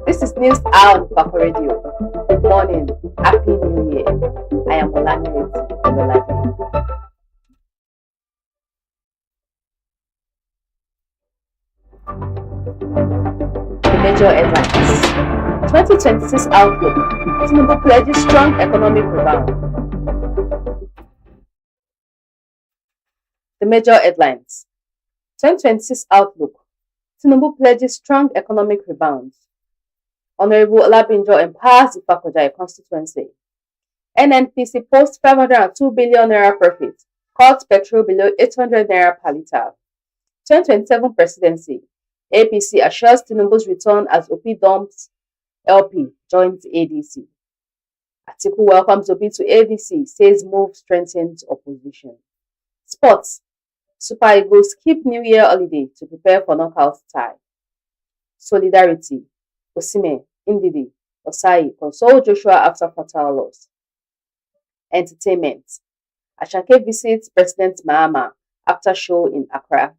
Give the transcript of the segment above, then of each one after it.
This is News Hour on Ifako Radio. Good morning. Happy New Year. I am Olanireti, Ololade. The major headlines. 2026 outlook. Tinubu pledges strong economic rebound. The major headlines. 2026 outlook. Tinubu pledges strong economic rebound. Honorable Olabinjo empowers Ifako constituency. NNPC posts 502 billion naira profit. Cuts petrol below 800 naira per litre. 2027 presidency. APC assures Tinubu's return as OP dumps LP joins ADC. Atiku welcomes Obi to ADC, says move strengthens opposition. Sports. Super Eagles keep New Year holiday to prepare for knockout tie. Solidarity. Osimhen, Ndidi, Osai console Joshua after fatal loss. Entertainment. Ashake visits President Mahama after show in Accra.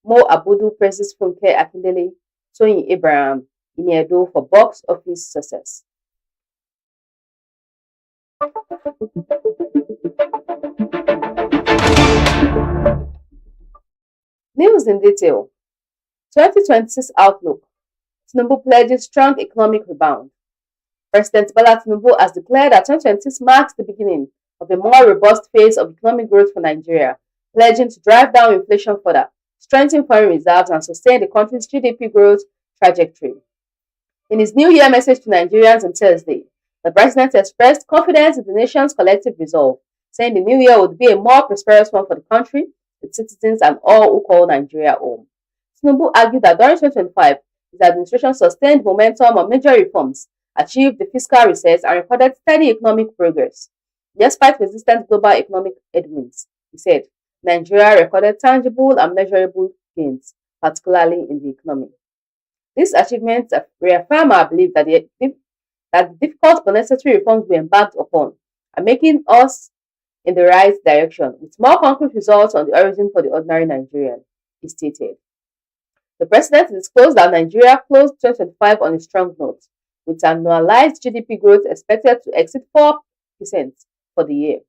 Mo Abudu praises Funke Akindele, Toyin Abraham, Iniedo for box office success. News in detail. 2026 outlook. Tinubu pledges strong economic rebound. President Bola Tinubu has declared that 2026 marks the beginning of a more robust phase of economic growth for Nigeria, pledging to drive down inflation further, strengthen foreign reserves, and sustain the country's GDP growth trajectory. In his New Year message to Nigerians on Thursday, the president expressed confidence in the nation's collective resolve, saying the new year would be a more prosperous one for the country, its citizens, and all who call Nigeria home. Tinubu argued that during 2025, his administration sustained momentum on major reforms, achieved the fiscal reset, and recorded steady economic progress. Despite persistent global economic headwinds, he said, Nigeria recorded tangible and measurable gains, particularly in the economy. These achievements reaffirm our belief that the difficult but necessary reforms we embarked upon are making us in the right direction, with more concrete results on the horizon for the ordinary Nigerian, he stated. The president disclosed that Nigeria closed 2025 on a strong note, with annualized GDP growth expected to exceed 4% for the year.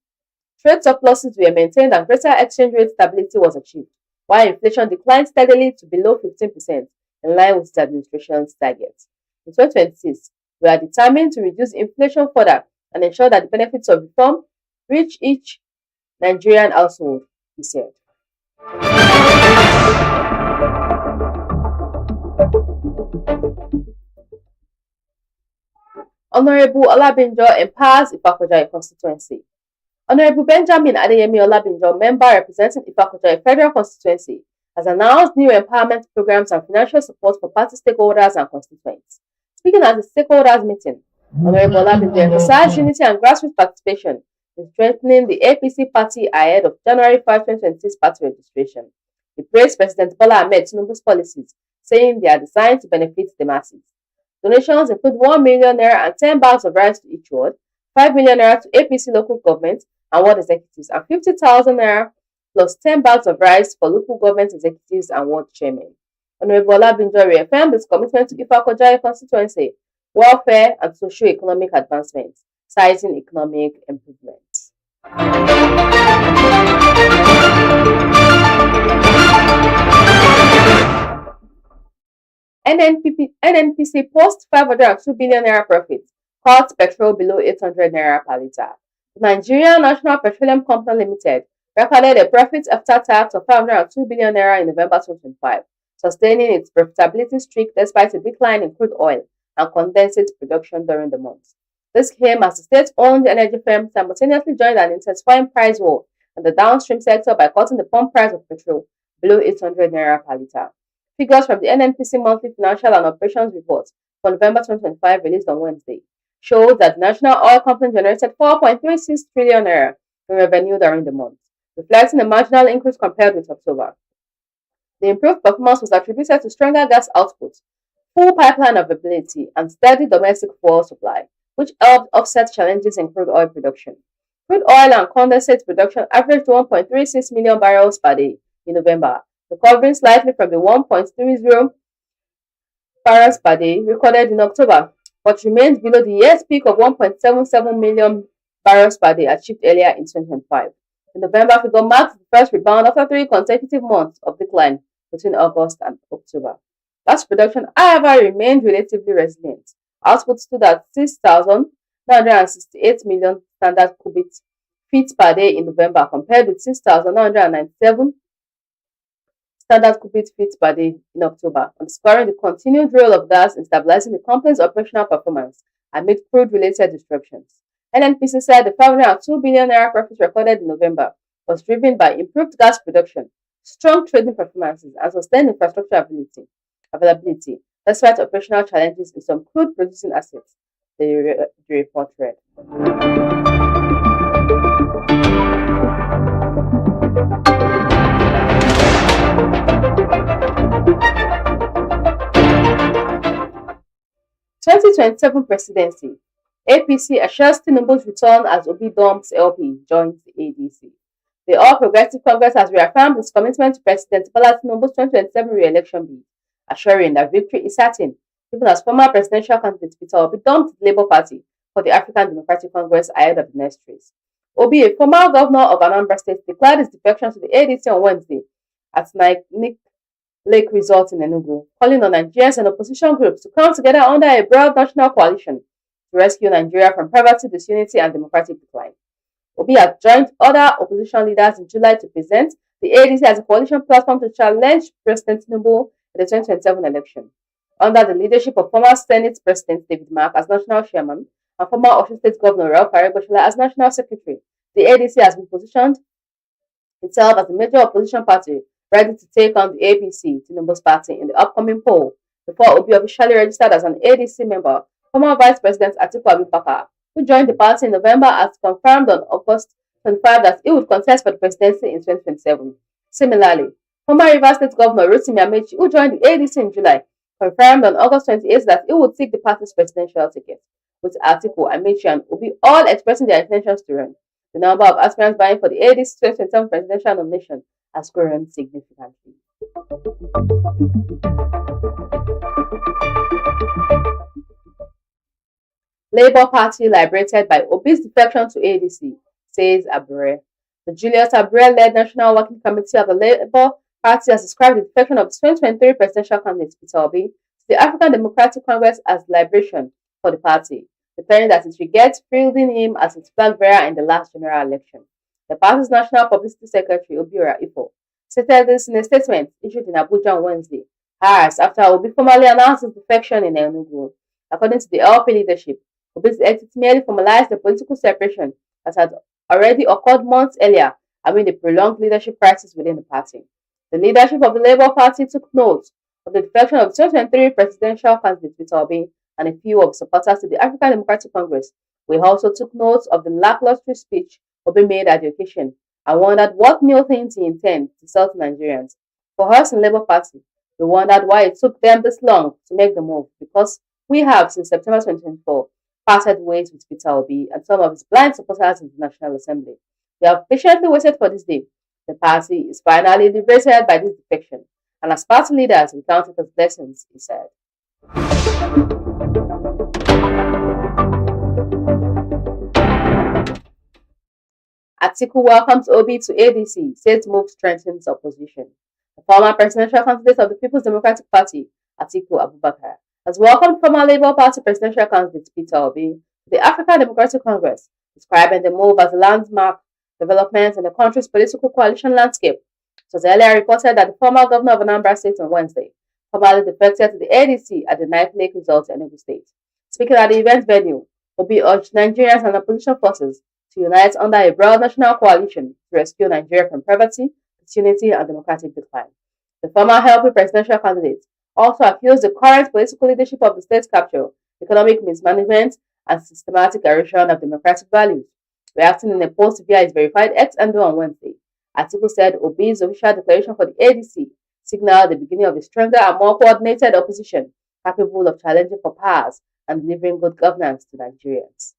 Trade surpluses were maintained and greater exchange rate stability was achieved, while inflation declined steadily to below 15%, in line with the administration's target. In 2026, we are determined to reduce inflation further and ensure that the benefits of reform reach each Nigerian household, he said. Honorable Olabinjo empowers Ifako constituency. Honorable Benjamin Adeyemi Olabinjo, member representing Ifako Federal Constituency, has announced new empowerment programs and financial support for party stakeholders and constituents. Speaking at the stakeholders meeting, Honorable Olabinjo emphasized unity and grassroots participation in strengthening the APC party ahead of January 5, 2026 party registration. He praised President Bola Ahmed Tinubu's policies, saying they are designed to benefit the masses. Donations include 1 million naira and 10 bags of rice to each ward, 5 million naira to APC local government and ward executives, and 50,000 naira plus 10 bags of rice for local government executives and ward chairmen. Honorable Olabinjo reaffirmed his commitment to Ifako constituency, welfare, and socio-economic advancement, citing economic improvement. NNPC posts 502 billion naira profit, cuts petrol below 800 naira per litre. The Nigerian National Petroleum Company Limited recorded a profit after tax of 502 billion naira in November 2025, sustaining its profitability streak despite a decline in crude oil and condensate production during the month. This came as the state-owned energy firm simultaneously joined an intensifying price war in the downstream sector by cutting the pump price of petrol below 800 naira per litre. Figures from the NNPC Monthly Financial and Operations Report for November 2025 released on Wednesday showed that the National Oil Company generated 4.36 trillion naira in revenue during the month, reflecting a marginal increase compared with October. The improved performance was attributed to stronger gas output, full pipeline availability, and steady domestic fuel supply, which helped offset challenges in crude oil production. Crude oil and condensate production averaged 1.36 million barrels per day in November, recovering slightly from the 1.30 barrels per day recorded in October, but remains below the year's peak of 1.77 million barrels per day achieved earlier in 2025. The November figure marks the first rebound after 3 consecutive months of decline between August and October. Gas production, however, remained relatively resilient. Output stood at 6,968 million standard cubic feet per day in November, compared with 6,997 standard cubic feet per day in October, underscoring the continued role of gas in stabilizing the company's operational performance amid crude-related disruptions. NNPC said the 502 billion naira profit recorded in November was driven by improved gas production, strong trading performances, and sustained infrastructure availability, despite operational challenges in some crude-producing assets, the report read. 2027 presidency. APC assures Tinubu's return as Obi Dom's LP joins the ADC. The All Progressive Congress has reaffirmed its commitment to President Bola Tinubu's 2027 re-election bid, assuring that victory is certain, even as former presidential candidate Peter Obi dumped the Labour Party for the African Democratic Congress ahead of the next race. Obi, a former governor of Anambra State, declared his defection to the ADC on Wednesday at Lake Resort in Enugu, calling on Nigerians and opposition groups to come together under a broad national coalition to rescue Nigeria from poverty, disunity, and democratic decline. Obi had joined other opposition leaders in July to present the ADC as a coalition platform to challenge President Tinubu in the 2027 election. Under the leadership of former Senate President David Mark as national chairman and former Osun State Governor Ralph Aregbesola as national secretary, the ADC has been positioned itself as a major opposition party ready to take on the APC, Tinubu's party, in the upcoming poll before Obi officially registered as an ADC member. Former Vice President Atiku Abubakar, who joined the party in November, has confirmed on August 25 that he would contest for the presidency in 2027. Similarly, former Rivers State Governor Rotimi Amechi, who joined the ADC in July, confirmed on August 28 that he would seek the party's presidential ticket, with Atiku, Amechi, and Obi all expressing their intentions to run. The number of aspirants vying for the ADC 2027 presidential nomination has grown significantly. Labour Party liberated by Obi's defection to ADC, says Abure. The Julius Abure-led National Working Committee of the Labour Party has described the defection of the 2023 presidential candidate Peter Obi to the African Democratic Congress as liberation for the party, declaring that it regrets fielding him as its flag bearer in the last general election. The party's National Publicity Secretary, Obiora Ifo, stated this in a statement issued in Abuja on Wednesday, hours after Obi formally announced his defection in Enugu. According to the LP leadership, Obi's exit merely formalized the political separation that had already occurred months earlier amid a prolonged leadership crisis within the party. The leadership of the Labour Party took note of the defection of 2023 presidential candidate Peter Obi and a few of supporters to the African Democratic Congress. We also took note of the lackluster speech Obi made at the occasion and wondered what new things he intended to sell to Nigerians. For us in Labour Party, we wondered why it took them this long to make the move, because we have, since September 2024, parted ways with Peter Obi and some of his blind supporters in the National Assembly. We have patiently waited for this day. The party is finally liberated by this defection, and as party leaders, we count it as blessings, he said. Atiku welcomes Obi to ADC, says move strengthens opposition. The former presidential candidate of the People's Democratic Party, Atiku Abubakar, has welcomed former Labour Party presidential candidate Peter Obi to the African Democratic Congress, describing the move as a landmark development in the country's political coalition landscape. It was earlier reported that the former governor of Anambra State on Wednesday formally defected to the ADC at the Ninth Lake Resort in Enugu State. Speaking at the event venue, Obi urged Nigerians and opposition forces to unite under a broad national coalition to rescue Nigeria from poverty, disunity, and democratic decline. The former LP presidential candidate also accused the current political leadership of the state capture, economic mismanagement, and systematic erosion of democratic values. Reacting in a post via his verified X handle on Wednesday, Atiku said Obi's official declaration for the ADC signaled the beginning of a stronger and more coordinated opposition capable of challenging for powers and delivering good governance to Nigerians.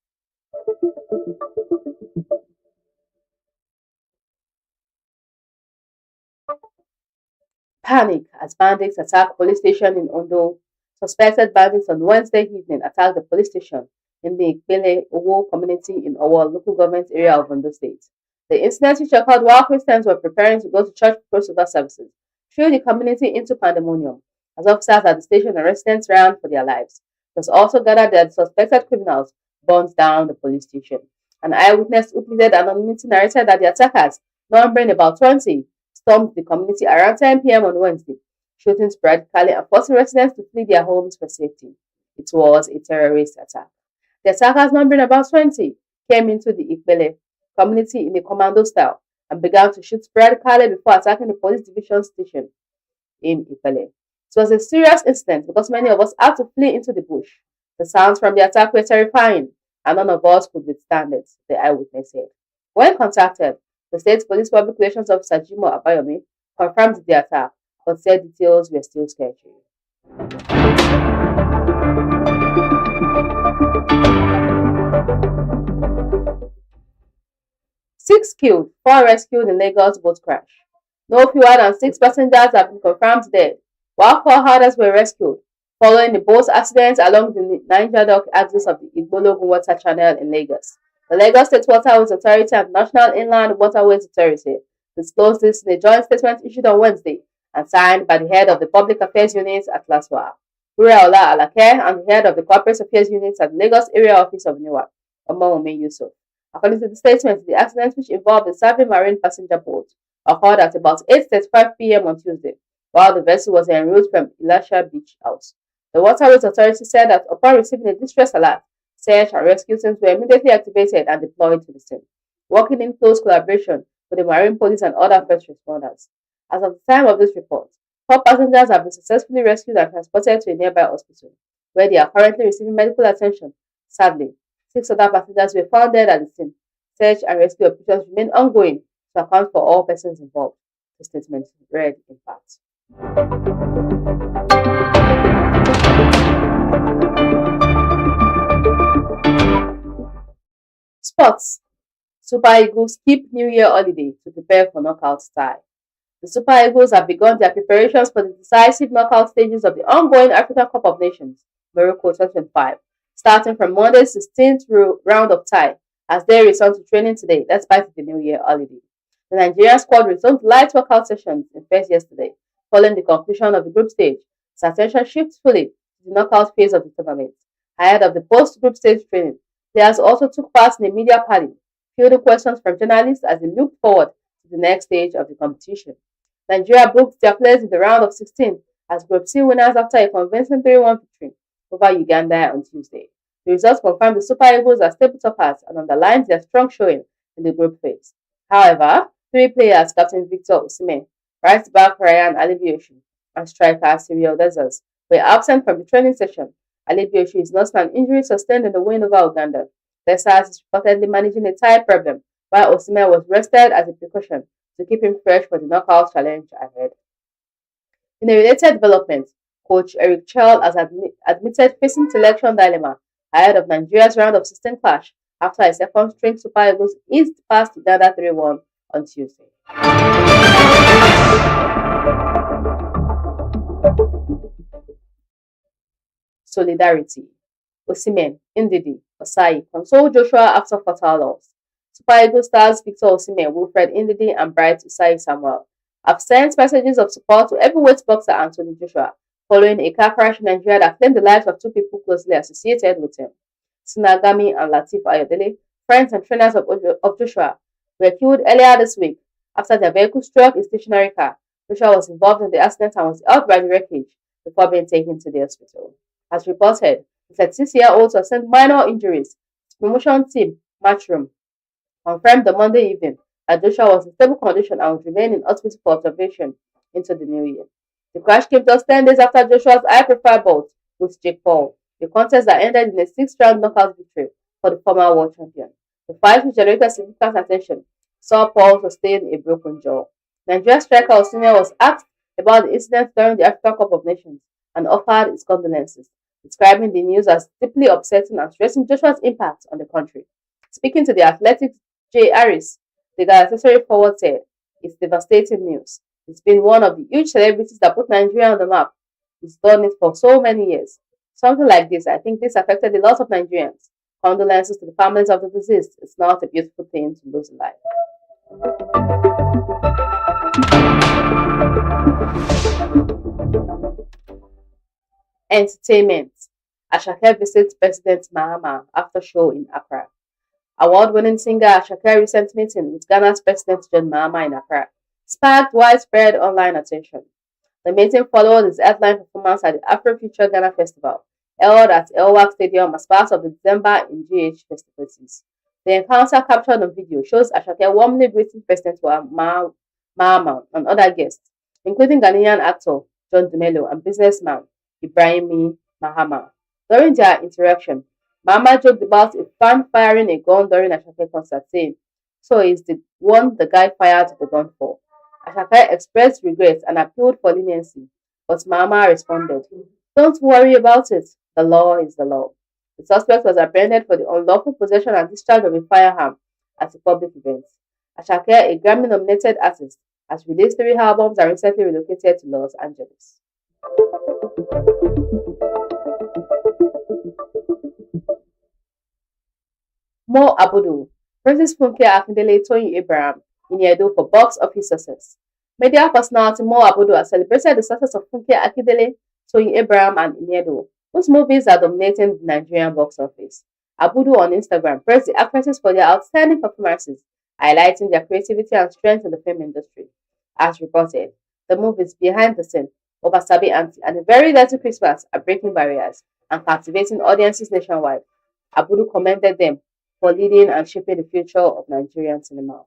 Panic as bandits attack police station in Ondo. Suspected bandits on Wednesday evening attacked the police station in the Ikpele Owo community in Owo local government area of Ondo State. The incident, which occurred while Christians were preparing to go to church crossover services, threw the community into pandemonium as officers at the station and residents ran for their lives. It was also gathered that suspected criminals burned down the police station. An eyewitness who pleaded anonymity narrated that the attackers, numbering about 20, stormed the community around 10 p.m. on Wednesday, shooting sporadically and forcing residents to flee their homes for safety. It was a terrorist attack. The attackers, numbering about 20, came into the Ikbele community in a commando style and began to shoot sporadically before attacking the police division station in Ipele. It was a serious incident because many of us had to flee into the bush. The sounds from the attack were terrifying, and none of us could withstand it, the eyewitness said. When contacted, the state police public relations officer Jimo Abayomi confirmed the attack, but said details were still sketchy. Six killed, four rescued in Lagos boat crash. No fewer than six passengers have been confirmed dead, while four others were rescued following the boat accident along the Niger Dock axis of the Igbologun Water Channel in Lagos. The Lagos State Waterways Authority and National Inland Waterways Authority disclosed this in a joint statement issued on Wednesday and signed by the head of the Public Affairs Unit at Laswa, Ola Alake, and the head of the Corporate Affairs Unit at the Lagos Area Office of NEWA, Omawumi Yusuf. According to the statement, the accident, which involved a Savvy Marine passenger boat, occurred at about 8:35 p.m. on Tuesday, while the vessel was en route from Elisha Beach House. The Waterways Authority said that upon receiving a distress alert, search and rescue teams were immediately activated and deployed to the scene, working in close collaboration with the Marine Police and other first responders. As of the time of this report, four passengers have been successfully rescued and transported to a nearby hospital, where they are currently receiving medical attention. Sadly, six other passengers were found dead at the scene. Search and rescue operations remain ongoing to account for all persons involved, the statement read in part. Sports. Super Eagles keep New Year holiday to prepare for knockout tie. The Super Eagles have begun their preparations for the decisive knockout stages of the ongoing African Cup of Nations, Morocco 2025, starting from Monday's 16th round of tie as they return to training today despite the New Year holiday. The Nigerian squad resumed light workout sessions in Fez yesterday, following the conclusion of the group stage, as attention shifts fully to the knockout phase of the tournament. Ahead of the post-group stage training, players also took part in a media party, fielding questions from journalists as they looked forward to the next stage of the competition. Nigeria booked their place in the round of 16 as Group C winners after a convincing 3-1 victory over Uganda on Tuesday. The results confirmed the Super Eagles as table toppers and underlines their strong showing in the group phase. However, three players, Captain Victor Osimhen, right back Ryan Alibioshi, and striker Cyril Dessers, were absent from the training session. Alibioshi is nursing an injury sustained in the win over Uganda. Dessers is reportedly managing a thigh problem, while Osimhen was rested as a precaution to keep him fresh for the knockout challenge ahead. In a related development, coach Eric Chell has admitted facing selection dilemma ahead of Nigeria's round of 16 clash after a second string Super Eagles eased past Uganda 3-1 on Tuesday. Solidarity. Osimhen, Ndidi, Osai console Joshua after fatal loss. Super Eagles stars Victor Osimhen, Wilfred Ndidi, and Bright Usai Samuel have sent messages of support to heavyweight boxer Anthony Joshua following a car crash in Nigeria that claimed the lives of two people closely associated with him. Sinagami and Latif Ayodele, friends and trainers of Joshua, were killed earlier this week after their vehicle struck a stationary car. Joshua was involved in the accident and was out by the wreckage before being taken to the hospital. As reported, the 36-year-old sustained minor injuries. His promotion team, Matchroom, confirmed on Monday evening that Joshua was in stable condition and would remain in hospital for observation into the new year. The crash came just 10 days after Joshua's high-profile bout with Jake Paul, a contest that ended in a six-round knockout victory for the former world champion. The fight, which generated significant attention, saw Paul sustain a broken jaw. Nigeria striker Osimhen was asked about the incident during the African Cup of Nations and offered his condolences, describing the news as deeply upsetting and stressing Joshua's impact on the country. Speaking to the Athletics, Jay Harris, the Galatasaray forward said, "It's devastating news. It's been one of the huge celebrities that put Nigeria on the map. He's done it for so many years. Something like this, I think this affected a lot of Nigerians. Condolences to the families of the deceased. It's not a beautiful thing to lose a life. Entertainment. Ashake visits President Mahama after show in Accra. Award-winning singer Ashake's recent meeting with Ghana's President John Mahama in Accra sparked widespread online attention. The meeting followed his headline performance at the Afrofuture Ghana Festival, held at Elwak Stadium as part of the December in GH festivities. The encounter captured on video shows Ashake warmly greeting President Mahama and other guests, including Ghanaian actor John Dumelo and businessman Ibrahim Mahama. During their interaction, Mahama joked about a fan firing a gun during Ashake's concert, saying, "So is the one the guy fired the gun for." Ashake expressed regret and appealed for leniency, but Mahama responded, "Don't worry about it. The law is the law." The suspect was apprehended for the unlawful possession and discharge of a firearm at a public event. Ashake, a Grammy-nominated artist, has released 3 albums and recently relocated to Los Angeles. Mo Abudu, Princess Funke Akindele Toyin Abraham in Edo for box office success. Media personality Mo Abudu has celebrated the success of Funke Akindele, Toyin Abraham, and Iniedo, whose movies are dominating the Nigerian box office. Abudu on Instagram praised the actresses for their outstanding performances, highlighting their creativity and strength in the film industry. As reported, the movies Behind the Scene, Obasabi Auntie, and A Very Dirty Christmas are breaking barriers and captivating audiences nationwide. Abudu commended them for leading and shaping the future of Nigerian cinema.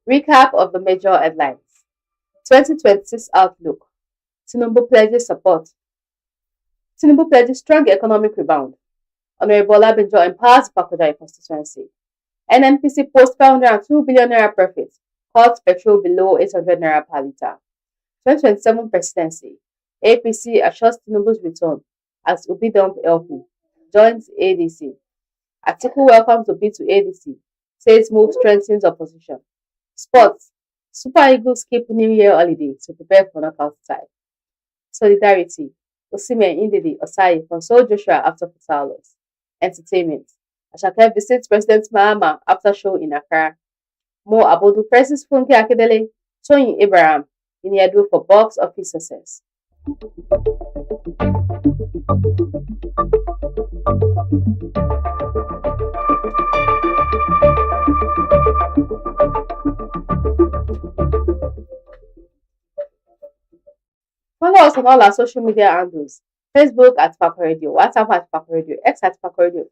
Recap of the major headlines. 2026 Outlook. Tinubu pledges support. Tinubu pledges strong economic rebound. Honorable Olabinjo empowers Pakoda constituency. NNPC posts 502 billion naira profit. Cuts petrol below 800 naira per litre. 2027 presidency. APC assures Tinubu's return as Obi Dump LP. Joins ADC. Atiku welcomes Obi to ADC. Says move strengthens opposition. Sports. Super Eagles keep New Year holiday to prepare for knockout tie. Solidarity. Osimhen Ndidi Osai console Joshua after fatal loss. Entertainment. Ashake visits President Mahama after show in Accra. Mo Abudu presses Funke Akindele, Toyin Abraham in Edo for box office success. Follow us on all our social media handles. Facebook at Ifako Radio, WhatsApp at Ifako Radio, X at Ifako Radio,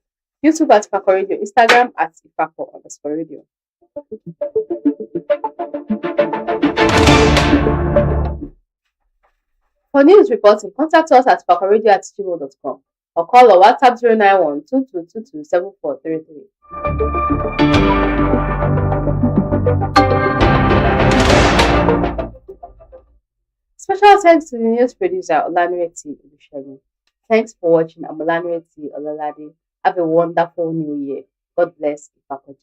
YouTube at Ifako Radio, Instagram at Ifako_Radio. For news reporting, contact us at ifakoradio@gmail.com or call or WhatsApp 091 2222 7433. Special thanks to the news producer Olanireti. Thanks for watching. I'm Olanireti Ololade. Have a wonderful new year. God bless Ifako.